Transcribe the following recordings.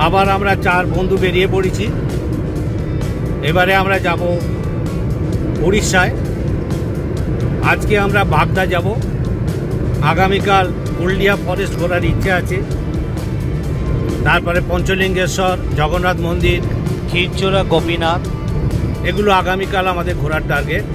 আবার আমরা 4 বন্ধু বেরিয়ে পড়েছি। এবারে আমরা যাব উড়িষ্যায়। আজকে আমরা বাগদা যাব, আগামীকাল হলদিয়া ফরেস্ট ঘোরার ইচ্ছে আছে, তারপরে পঞ্চলিঙ্গেশ্বর, জগন্নাথ মন্দির, ক্ষীরচোরা, গোপীনাথ, এগুলো আগামীকাল আমাদের ঘোরার টার্গেট।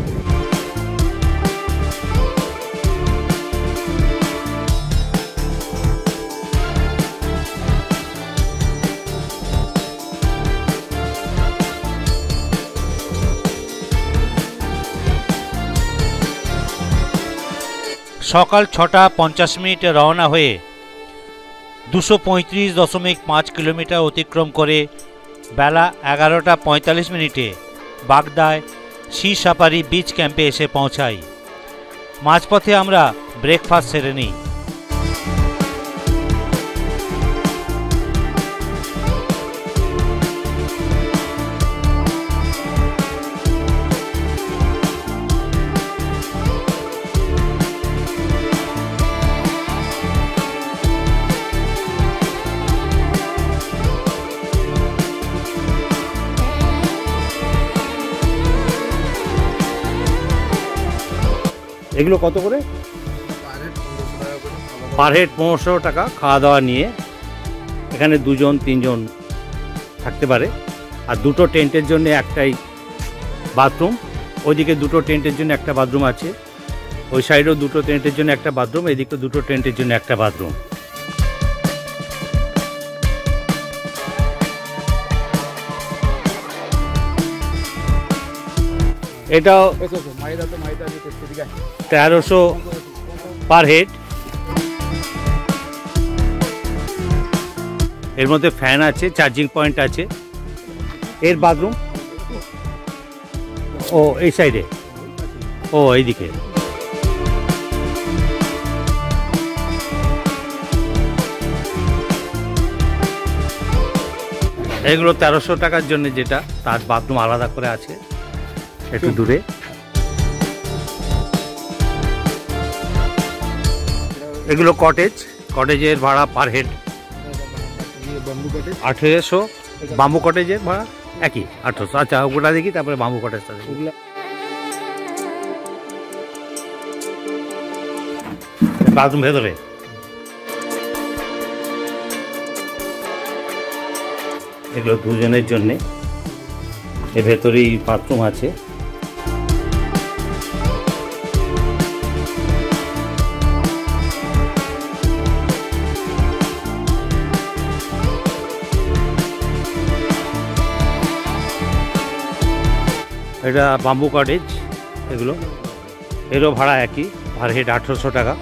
সকাল 6:50 রওনা হয়ে 235.5 কিলোমিটার অতিক্রম করে বেলা 11:45 বাগদায় সি সাফারি বিচ ক্যাম্পে এসে পৌঁছাই। মাঝপথে আমরা ব্রেকফাস্ট সেরে নিই। এগুলো কত করে? পার হেড 1500 টাকা, খাওয়া দাওয়া নিয়ে। এখানে 2-3 জন থাকতে পারে। আর 2টো টেন্টের জন্য একটাই বাথরুম। ওইদিকে 2টো টেন্টের জন্য একটা বাথরুম আছে, ওই সাইডেও 2টো টেন্টের জন্য একটা বাথরুম, এদিকে 2টো টেন্টের জন্য একটা বাথরুম। এটাও 1300 পার হেড। এর মধ্যে ফ্যান আছে, চার্জিং পয়েন্ট আছে। এর বাথরুম ও এই সাইডে, ও এইদিকে। এগুলো 1300 টাকার জন্য, যেটা তার বাথরুম আলাদা করে আছে একটু দূরে। এগুলো কটেজ, কটেজের ভাড়া পার হেড 1800। বাম্বু কটেজের ভাড়া একই 1800। আচ্ছা, ওটা দেখি, তারপরে বাম্বু কটেজটা দেখি। বাথরুম ভেতরে। এগুলো 2 জনের জন্যে। এর ভেতরেই বাথরুম আছে। এটা বাম্বু কটেজ। এগুলো এরও ভাড়া একই, পার হেড 1800 টাকা।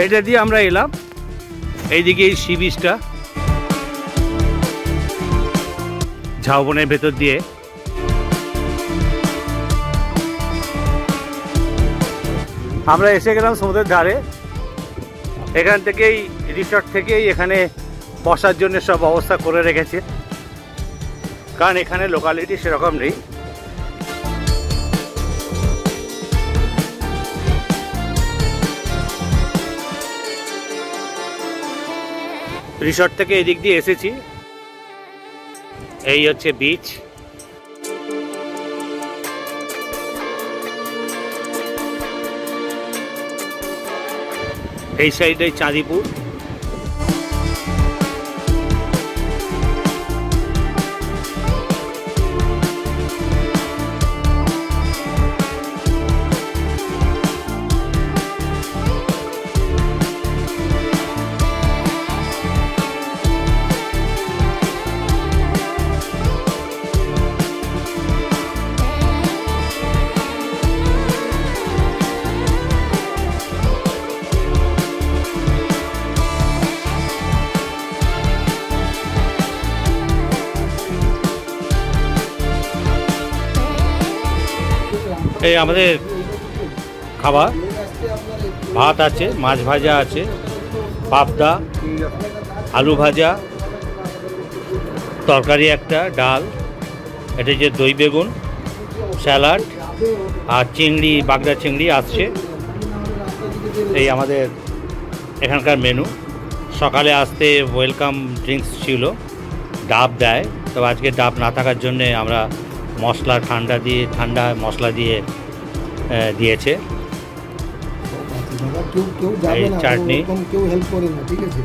এটা দিয়ে আমরা এলাম এইদিকে, এই সি বিচটা ঝাউবনের ভেতর দিয়ে। আমরা এসে গেলাম সমুদ্রের ধারে। এখান থেকেই, রিসর্ট থেকেই এখানে বসার জন্য সব ব্যবস্থা করে রেখেছে, কারণ এখানে লোকালিটি সেরকম নেই। রিসর্ট থেকে এদিক দিয়ে এসেছি। এই হচ্ছে বিচ। এই সাইডে চাঁদিপুর। এই আমাদের খাবার, ভাত আছে, মাছ ভাজা আছে, পাবদা, আলু ভাজা, তরকারি একটা, ডাল, এটা যে দই বেগুন, স্যালাড আর চিংড়ি, বাগদা চিংড়ি আসছে। এই আমাদের এখানকার মেনু। সকালে আসতে ওয়েলকাম ড্রিঙ্কস ছিল, ডাব দেয়, তবে আজকে ডাব না থাকার জন্যে আমরা মশলা ঠান্ডা মশলা দিয়ে দিয়েছে। এই চাটনি, কেউ হেল্প করে না, ঠিক আছে।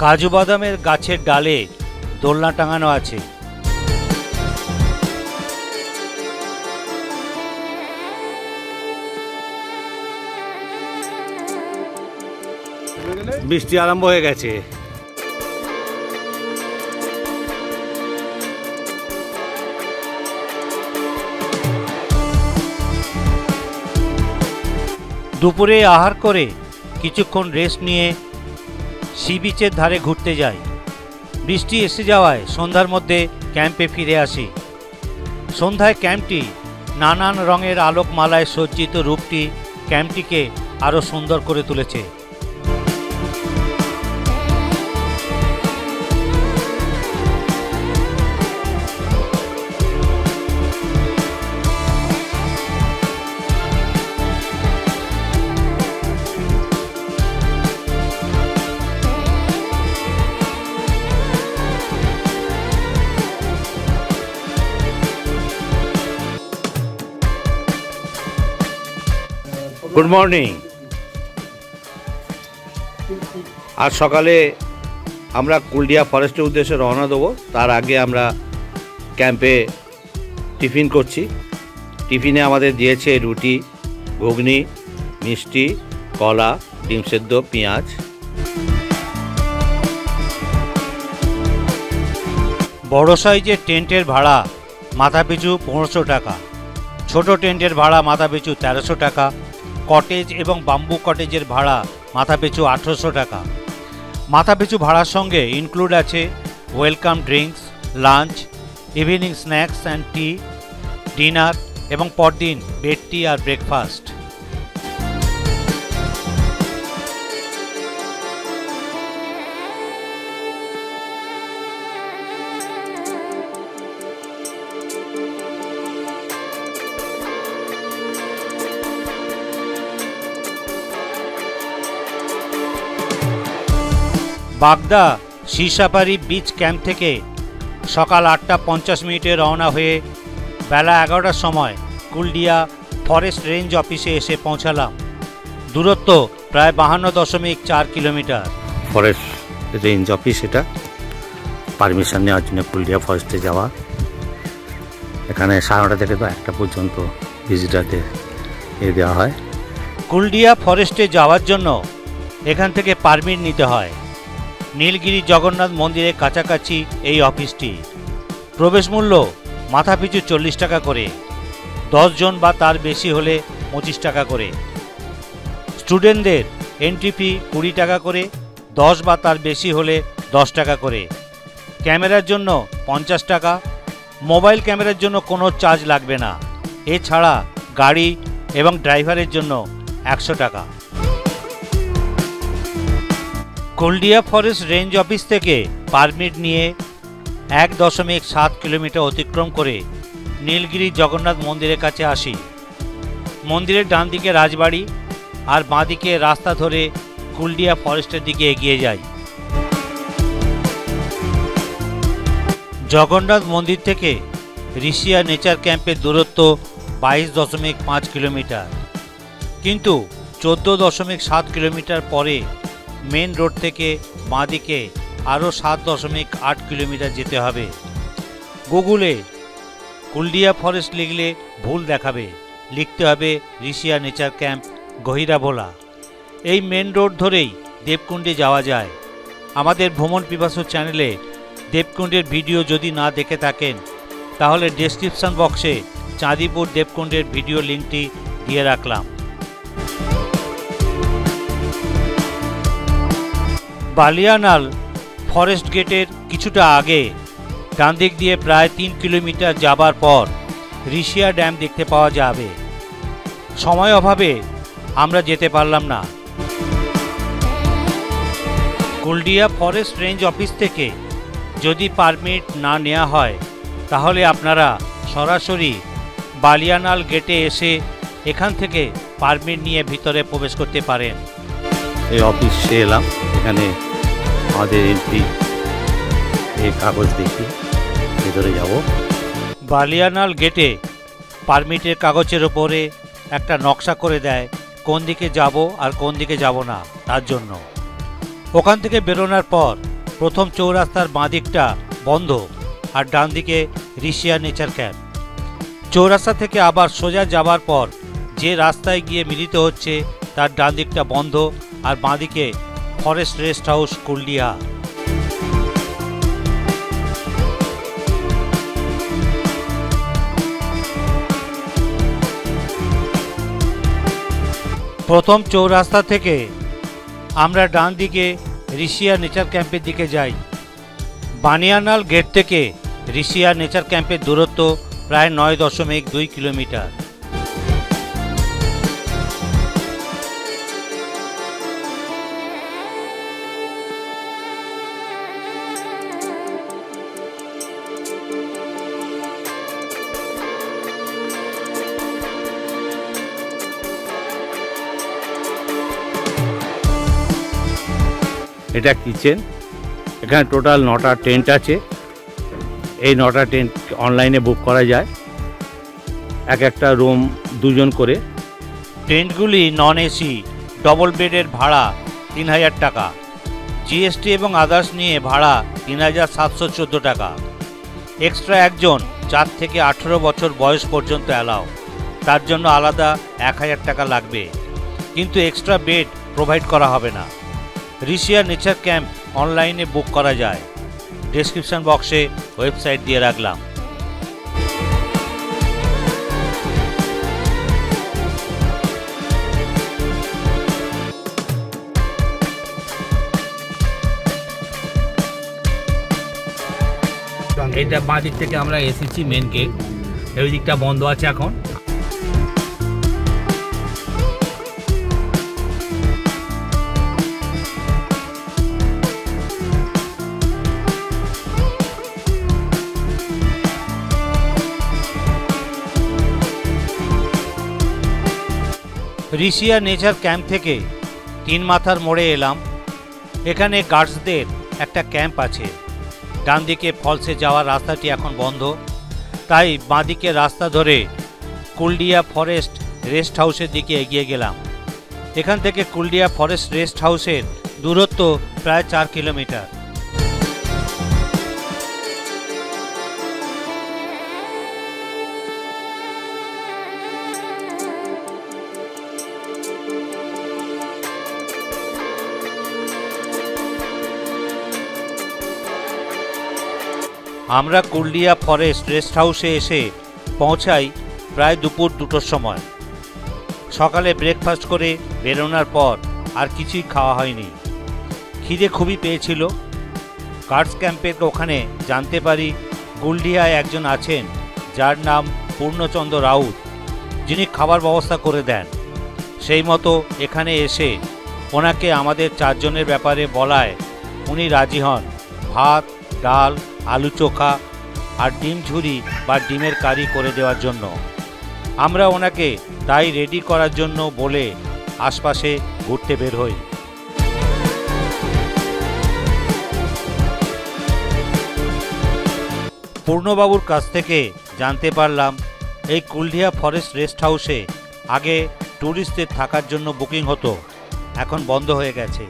কাজু বাদামের গাছের ডালে দোলনা টাঙানো আছে। বৃষ্টি আরম্ভ হয়ে গেছে। দুপুরে আহার করে কিছুক্ষণ রেস্ট নিয়ে সি বিচের ধারে ঘুরতে যাই। বৃষ্টি এসে যাওয়ায় সন্ধ্যার মধ্যে ক্যাম্পে ফিরে আসি। সন্ধ্যায় ক্যাম্পটি নানান রঙের আলোকমালায় সজ্জিত রূপটি ক্যাম্পটিকে আরও সুন্দর করে তুলেছে। Good morning. আজ সকালে আমরা কুলডিয়া ফরেস্টের উদ্দেশ্যে রওনা দেবো। তার আগে আমরা ক্যাম্পে টিফিন করছি। টিফিনে আমাদের দিয়েছে রুটি, ঘুগনি, মিষ্টি, কলা, ডিম সেদ্ধ, পেঁয়াজ। বড় সাইজের টেন্টের ভাড়া মাথাপিছু 1500 টাকা, ছোট টেন্টের ভাড়া মাথাপিছু 1300 টাকা, কটেজ এবং বাম্বু কটেজের ভাড়া মাথাপিছু 1800 টাকা। মাথাপিছু ভাড়ার সঙ্গে ইনক্লুড আছে welcome drinks, lunch, evening snacks and T, dinner এবং পরদিন বেড টি আর ব্রেকফাস্ট। বাগদা সিসাপারি বিচ ক্যাম্প থেকে সকাল 8:50 রওনা হয়ে বেলা 11টার সময় কুলডিয়া ফরেস্ট রেঞ্জ অফিসে এসে পৌঁছালাম। দূরত্ব প্রায় 52.4 কিলোমিটার। ফরেস্ট রেঞ্জ অফিস, এটা পারমিশন নেওয়ার জন্য কুলডিয়া ফরেস্টে যাওয়া। এখানে 9:30 থেকে তো 1টা পর্যন্ত ভিজিটারদের দেওয়া হয়। কুলডিয়া ফরেস্টে যাওয়ার জন্য এখান থেকে পারমিট নিতে হয়। নীলগিরি জগন্নাথ মন্দিরের কাছাকাছি এই অফিসটি। প্রবেশ মূল্য মাথাপিছু 40 টাকা করে, 10 জন বা তার বেশি হলে 25 টাকা করে। স্টুডেন্টদের এন্ট্রি ফি 20 টাকা করে, 10 বা তার বেশি হলে 10 টাকা করে। ক্যামেরার জন্য 50 টাকা। মোবাইল ক্যামেরার জন্য কোনো চার্জ লাগবে না। এছাড়া গাড়ি এবং ড্রাইভারের জন্য 100 টাকা। কুলডিয়া ফরেস্ট রেঞ্জ অফিস থেকে পারমিট নিয়ে 1.7 কিলোমিটার অতিক্রম করে নীলগিরি জগন্নাথ মন্দিরের কাছে আসি। মন্দিরের ডান দিকে রাজবাড়ি আর বাঁ দিকে রাস্তা ধরে কুলডিয়া ফরেস্টের দিকে এগিয়ে যাই। জগন্নাথ মন্দির থেকে ঋষিয়া নেচার ক্যাম্পের দূরত্ব 22.5 কিলোমিটার, কিন্তু 14.7 কিলোমিটার পরে মেন রোড থেকে বাঁ দিকে আরও 7.8 কিলোমিটার যেতে হবে। গুগলে কুলডিয়া ফরেস্ট লিখলে ভুল দেখাবে, লিখতে হবে ঋষিয়া নেচার ক্যাম্প, গহিরাভোলা। এই মেন রোড ধরেই দেবকুণ্ডে যাওয়া যায়। আমাদের ভ্রমণ পিপাসু চ্যানেলে দেবকুণ্ডের ভিডিও যদি না দেখে থাকেন তাহলে ডেসক্রিপশন বক্সে চাঁদিপুর দেবকুণ্ডের ভিডিও লিঙ্কটি দিয়ে রাখলাম। বালিয়ানাল ফরেস্ট গেটের কিছুটা আগে ডান দিক দিয়ে প্রায় 3 কিলোমিটার যাবার পর ঋষিয়া ড্যাম দেখতে পাওয়া যাবে। সময় অভাবে আমরা যেতে পারলাম না। কুলডিয়া ফরেস্ট রেঞ্জ অফিস থেকে যদি পারমিট না নেওয়া হয় তাহলে আপনারা সরাসরি বালিয়ানাল গেটে এসে এখান থেকে পারমিট নিয়ে ভিতরে প্রবেশ করতে পারেন। এই অফিসে এলাম, এখানে আমাদের এন্ট্রি এই কাগজ দেখি ভেতরে যাব। বালিয়ানাল গেটে পারমিটের কাগজের ওপরে একটা নকশা করে দেয় কোন দিকে যাব আর কোন দিকে যাব না তার জন্য। ওখান থেকে বেরোনোর পর প্রথম চৌরাস্তার বাঁ দিকটা বন্ধ আর ডান দিকে ঋষিয়া নেচার ক্যাম্প। চৌরাস্তা থেকে আবার সোজা যাবার পর যে রাস্তায় গিয়ে মিলিত হচ্ছে তার ডান দিকটা বন্ধ আর বাঁ দিকে ফরেস্ট রেস্ট হাউস কুলডিয়া। প্রথম চৌরাস্তা থেকে আমরা ডান দিকে ঋষিয়া নেচার ক্যাম্পের দিকে যাই। বানিয়ানাল গেট থেকে ঋষিয়া নেচার ক্যাম্পের দূরত্ব প্রায় 9.2 কিলোমিটার। এটা কিচেন, এখানে টোটাল 9টা টেন্ট আছে। এই 9টা টেন্ট অনলাইনে বুক করা যায়, এক একটা রুম 2 জন করে। টেন্টগুলি নন এসি, ডবল বেডের ভাড়া 3000 টাকা, জিএসটি এবং আদার্স নিয়ে ভাড়া 3714 টাকা। এক্সট্রা একজন 4 থেকে 18 বছর বয়স পর্যন্ত অ্যালাও, তার জন্য আলাদা 1000 টাকা লাগবে, কিন্তু এক্সট্রা বেড প্রোভাইড করা হবে না। ঋষিয়া নেচার ক্যাম্প অনলাইনে বুক করা যায়, ডেসক্রিপশন বক্সে ওয়েবসাইট দিয়ে রাখলাম। এটা বাঁ দিক থেকে আমরা এসেছি মেন গেট, এই দিকটা বন্ধ আছে এখন। ঋষিয়া নেচার ক্যাম্প থেকে 3 মাথার মোড়ে এলাম। এখানে গার্ডসদের একটা ক্যাম্প আছে। ডান দিকে ফলসে যাওয়ার রাস্তাটি এখন বন্ধ, তাই বাঁদিকে রাস্তা ধরে কুলডিয়া ফরেস্ট রেস্ট হাউসের দিকে এগিয়ে গেলাম। এখান থেকে কুলডিয়া ফরেস্ট রেস্ট হাউসের দূরত্ব প্রায় 4 কিলোমিটার। আমরা কুলডিয়া ফরেস্ট রেস্ট হাউসে এসে পৌঁছাই প্রায় দুপুর 2টোর সময়। সকালে ব্রেকফাস্ট করে বেরোনোর পর আর কিছুই খাওয়া হয়নি, খিদে খুবই পেয়েছিল। গার্ডস ক্যাম্পের ওখানে জানতে পারি কুলডিয়ায় একজন আছেন যার নাম পূর্ণচন্দ্র রাউত, যিনি খাবার ব্যবস্থা করে দেন। সেই মতো এখানে এসে ওনাকে আমাদের 4 জনের ব্যাপারে বলায় উনি রাজি হন ভাত, ডাল, আলু চোখা আর ডিম ঝুরি বা ডিমের কারি করে দেওয়ার জন্য। আমরা ওনাকে তাই রেডি করার জন্য বলে আশপাশে ঘুরতে বের হই। পূর্ণবাবুর কাছ থেকে জানতে পারলাম এই কুলডিয়া ফরেস্ট রেস্ট হাউসে আগে ট্যুরিস্টদের থাকার জন্য বুকিং হতো, এখন বন্ধ হয়ে গেছে।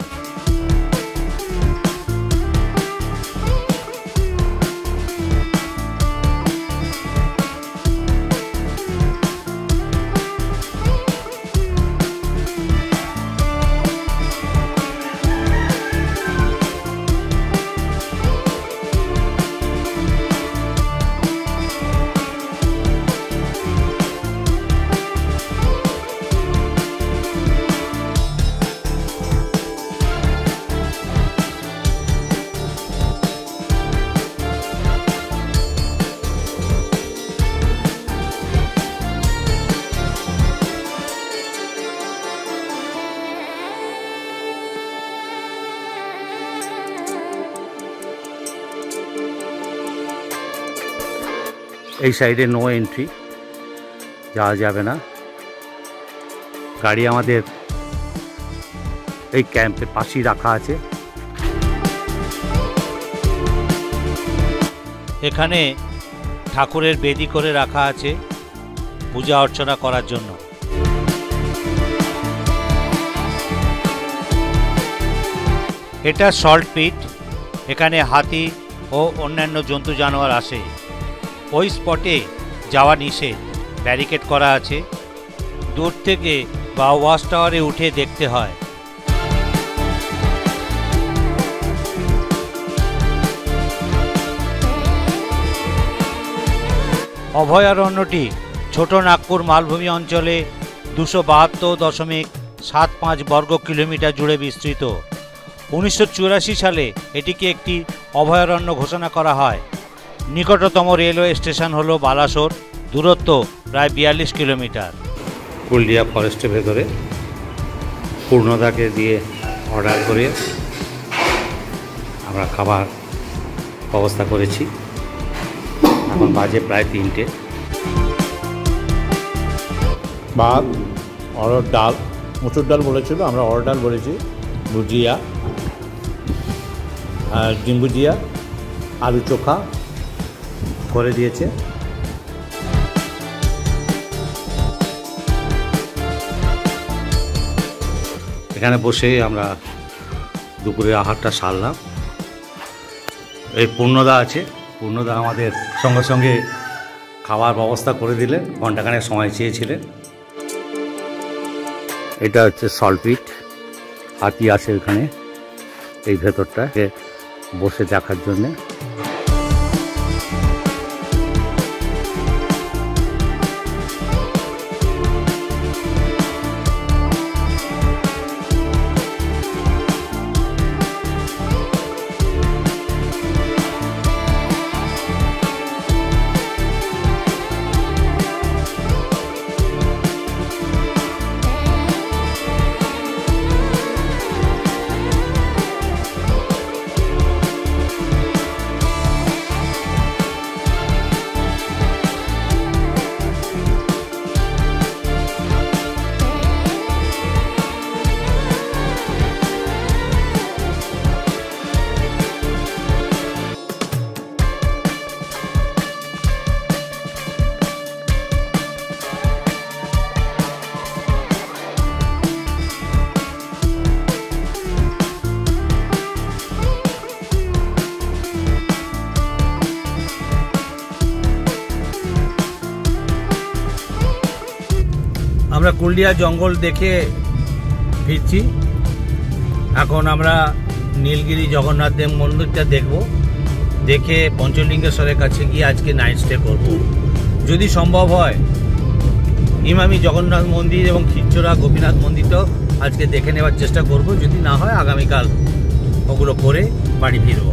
এই সাইডে নো এন্ট্রি, যাওয়া যাবে না। গাড়ি আমাদের এই ক্যাম্পের পাশেই রাখা আছে। এখানে ঠাকুরের বেদি করে রাখা আছে পূজা অর্চনা করার জন্য। এটা সল্ট পিট, এখানে হাতি ও অন্যান্য জন্তু জানোয়ার আসে। ওই স্পটে যাওয়া নিষেধ, ব্যারিকেড করা আছে। দূর থেকে বা ওয়াচ টাওয়ারে উঠে দেখতে হয়। অভয়ারণ্যটি ছোট নাগপুর মালভূমি অঞ্চলে 272.75 বর্গ কিলোমিটার জুড়ে বিস্তৃত। 1984 সালে এটিকে একটি অভয়ারণ্য ঘোষণা করা হয়। নিকটতম রেলওয়ে স্টেশন হলো বালাসোর, দূরত্ব প্রায় 42 কিলোমিটার। কুলডিয়া ফরেস্টের ভেতরে পূর্ণদাকে দিয়ে অর্ডার করে আমরা খাবার ব্যবস্থা করেছি। এখন বাজে প্রায় 3টে। ভাত, অরহর ডাল, মুসুর ডাল বলেছিল, আমরা অরহর ডাল বলেছি, ভুজিয়া আর ডিম ভুজিয়া, আলু চোখা করে দিয়েছে। এখানে বসে আমরা দুপুরে আহারটা সারলাম। এই পূর্ণদা আছে, পূর্ণদা আমাদের সঙ্গে সঙ্গে খাওয়ার ব্যবস্থা করে দিলেন, ঘন্টাখানেক সময় চেয়েছিলেন। এটা হচ্ছে সল্টপিট, হাতি আছে ওখানে এই ভেতরটাকে বসে দেখার জন্যে। আমরা কুলডিয়া জঙ্গল দেখে ফিরছি। এখন আমরা নীলগিরি জগন্নাথ দেব মন্দিরটা দেখব, দেখে পঞ্চলিঙ্গেশ্বরের কাছে গিয়ে আজকে নাইট স্টে করব। যদি সম্ভব হয় ইমামি জগন্নাথ মন্দির এবং খিরচোরা গোপীনাথ মন্দিরটাও আজকে দেখে নেওয়ার চেষ্টা করব। যদি না হয় আগামীকাল ওগুলো করে বাড়ি ফিরব।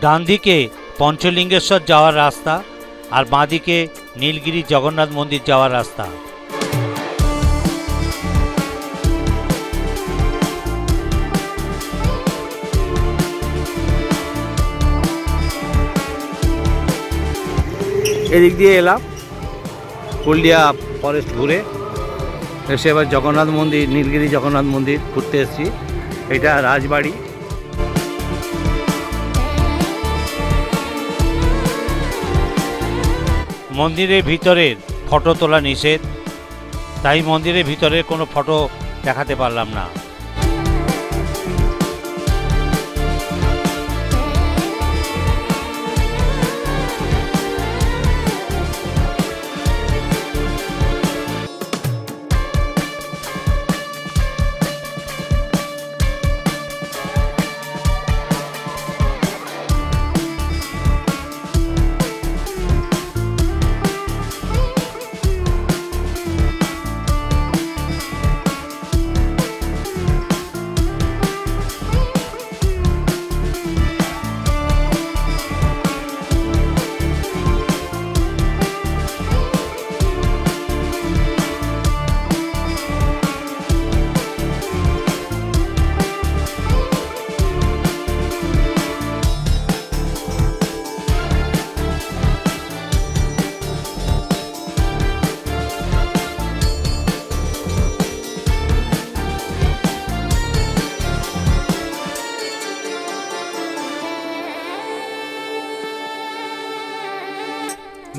ডান দিকে পঞ্চলিঙ্গেশ্বর যাওয়ার রাস্তা আর বাঁ দিকে নীলগিরি জগন্নাথ মন্দির যাওয়ার রাস্তা। এদিক দিয়ে এলাম, কুলডিয়া ফরেস্ট ঘুরে এসে এবার জগন্নাথ মন্দির, নীলগিরি জগন্নাথ মন্দির ঘুরতে এসেছি। এটা রাজবাড়ি। মন্দিরের ভিতরের ফটো তোলা নিষেধ, তাই মন্দিরের ভিতরে কোনো ফটো দেখাতে পারলাম না।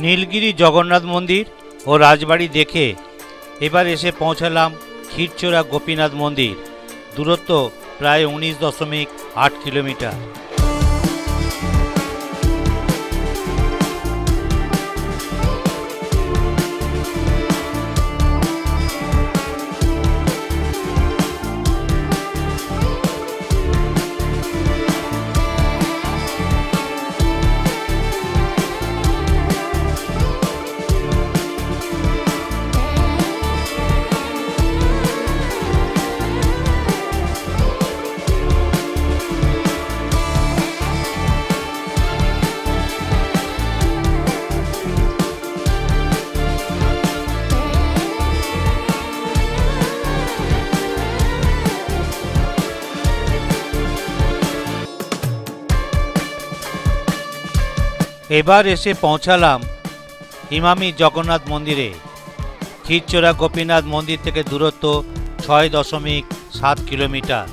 নীলগিরি জগন্নাথ মন্দির ও রাজবাড়ি দেখে এবার এসে পৌঁছালাম ক্ষীরচোরা গোপীনাথ মন্দির। দূরত্ব প্রায় 19.8 কিলোমিটার। এবার এসে পৌঁছালাম ইমামি জগন্নাথ মন্দিরে। ক্ষীরচোরা গোপীনাথ মন্দির থেকে দূরত্ব 6.7 কিলোমিটার।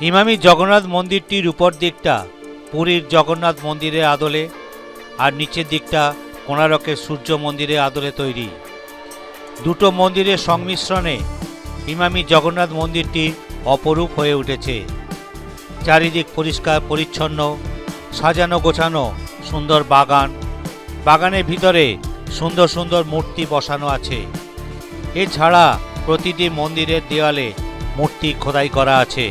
ইমামি জগন্নাথ মন্দিরটির উপর দিকটা পুরীর জগন্নাথ মন্দিরের আদলে আর নিচের দিকটা কোণারকের সূর্য মন্দিরের আদলে তৈরি। দুটো মন্দিরের সংমিশ্রণে ইমামি জগন্নাথ মন্দিরটি অপরূপ হয়ে উঠেছে। চারিদিক পরিষ্কার পরিচ্ছন্ন, সাজানো গোছানো সুন্দর বাগান, বাগানের ভিতরে সুন্দর সুন্দর মূর্তি বসানো আছে। এছাড়া প্রতিটি মন্দিরের দেওয়ালে মূর্তি খোদাই করা আছে।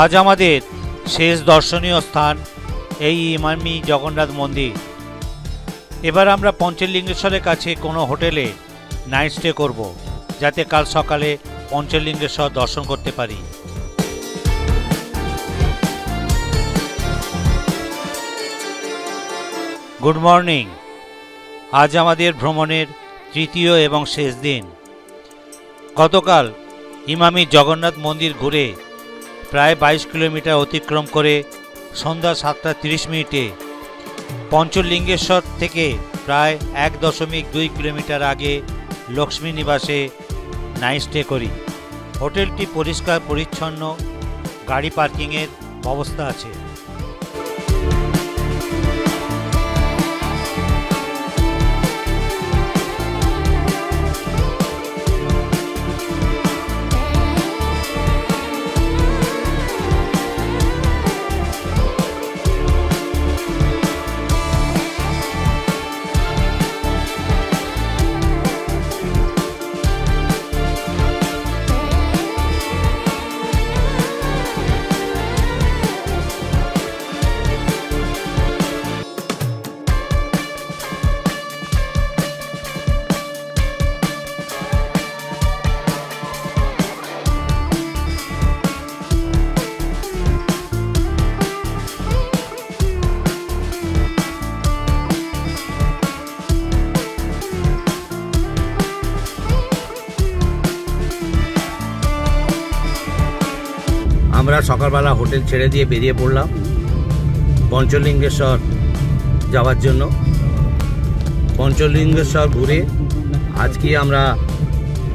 আজ আমাদের শেষ দর্শনীয় স্থান এই ইমামি জগন্নাথ মন্দির। এবার আমরা পঞ্চলিঙ্গেশ্বরের কাছে কোনো হোটেলে নাইট স্টে করব, যাতে কাল সকালে পঞ্চলিঙ্গেশ্বর দর্শন করতে পারি। Good morning. আজ আমাদের ভ্রমণের তৃতীয় এবং শেষ দিন। গতকাল ইমামি জগন্নাথ মন্দির ঘুরে প্রায় 22 কিলোমিটার অতিক্রম করে সন্ধ্যা 7:30 পঞ্চলিঙ্গেশ্বর থেকে প্রায় 1.2 কিলোমিটার আগে লক্ষ্মী নিবাসে নাইট স্টে করি। হোটেলটি পরিষ্কার পরিচ্ছন্ন, গাড়ি পার্কিংয়ের ব্যবস্থা আছে। আমরা সকালবেলা হোটেল ছেড়ে দিয়ে বেরিয়ে পড়লাম পঞ্চলিঙ্গেশ্বর যাওয়ার জন্য। পঞ্চলিঙ্গেশ্বর ঘুরে আজকে আমরা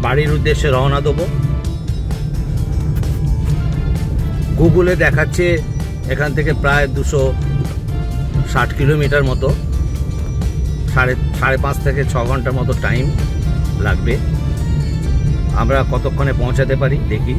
বাড়ির উদ্দেশ্যে রওনা দেবো। গুগলে দেখাচ্ছে এখান থেকে প্রায় 260 কিলোমিটার মতো, সাড়ে 5.5 থেকে 6 ঘন্টার মতো টাইম লাগবে। আমরা কতক্ষণে পৌঁছাতে পারি দেখি।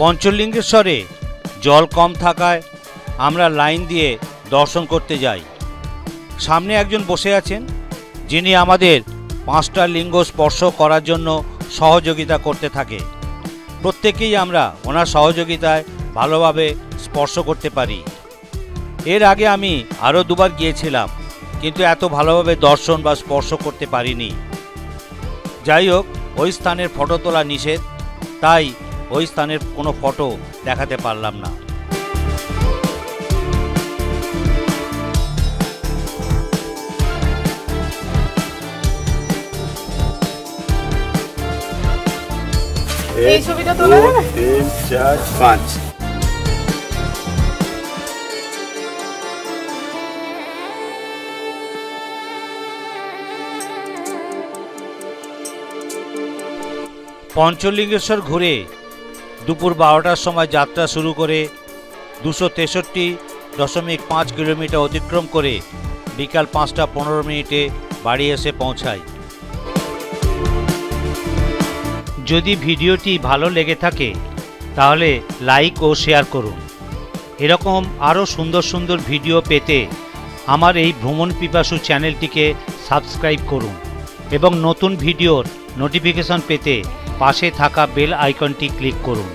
পঞ্চলিঙ্গেশ্বরে জল কম থাকায় আমরা লাইন দিয়ে দর্শন করতে যাই। সামনে একজন বসে আছেন যিনি আমাদের 5টা লিঙ্গ স্পর্শ করার জন্য সহযোগিতা করতে থাকে। প্রত্যেকেই আমরা ওনার সহযোগিতায় ভালোভাবে স্পর্শ করতে পারি। এর আগে আমি আরও 2বার গিয়েছিলাম, কিন্তু এত ভালোভাবে দর্শন বা স্পর্শ করতে পারিনি। যাই হোক, ওই স্থানের ফটো তোলা নিষেধ, তাই ওই স্থানের কোনো ফটো দেখাতে পারলাম না। এই ছবিটা তোলা যাবে? 3, 4, 5। পঞ্চলিঙ্গেশ্বর ঘুরে দুপুর 12টার সময় যাত্রা শুরু করে 263.5 কিলোমিটার অতিক্রম করে বিকাল 5টা 15 মিনিটে বাড়ি এসে পৌঁছাই। যদি ভিডিওটি ভালো লেগে থাকে তাহলে লাইক ও শেয়ার করুন। এরকম আরও সুন্দর সুন্দর ভিডিও পেতে আমার এই ভ্রমণ পিপাসু চ্যানেলটিকে সাবস্ক্রাইব করুন এবং নতুন ভিডিওর নোটিফিকেশন পেতে পাশে থাকা বেল আইকনটি ক্লিক করুন।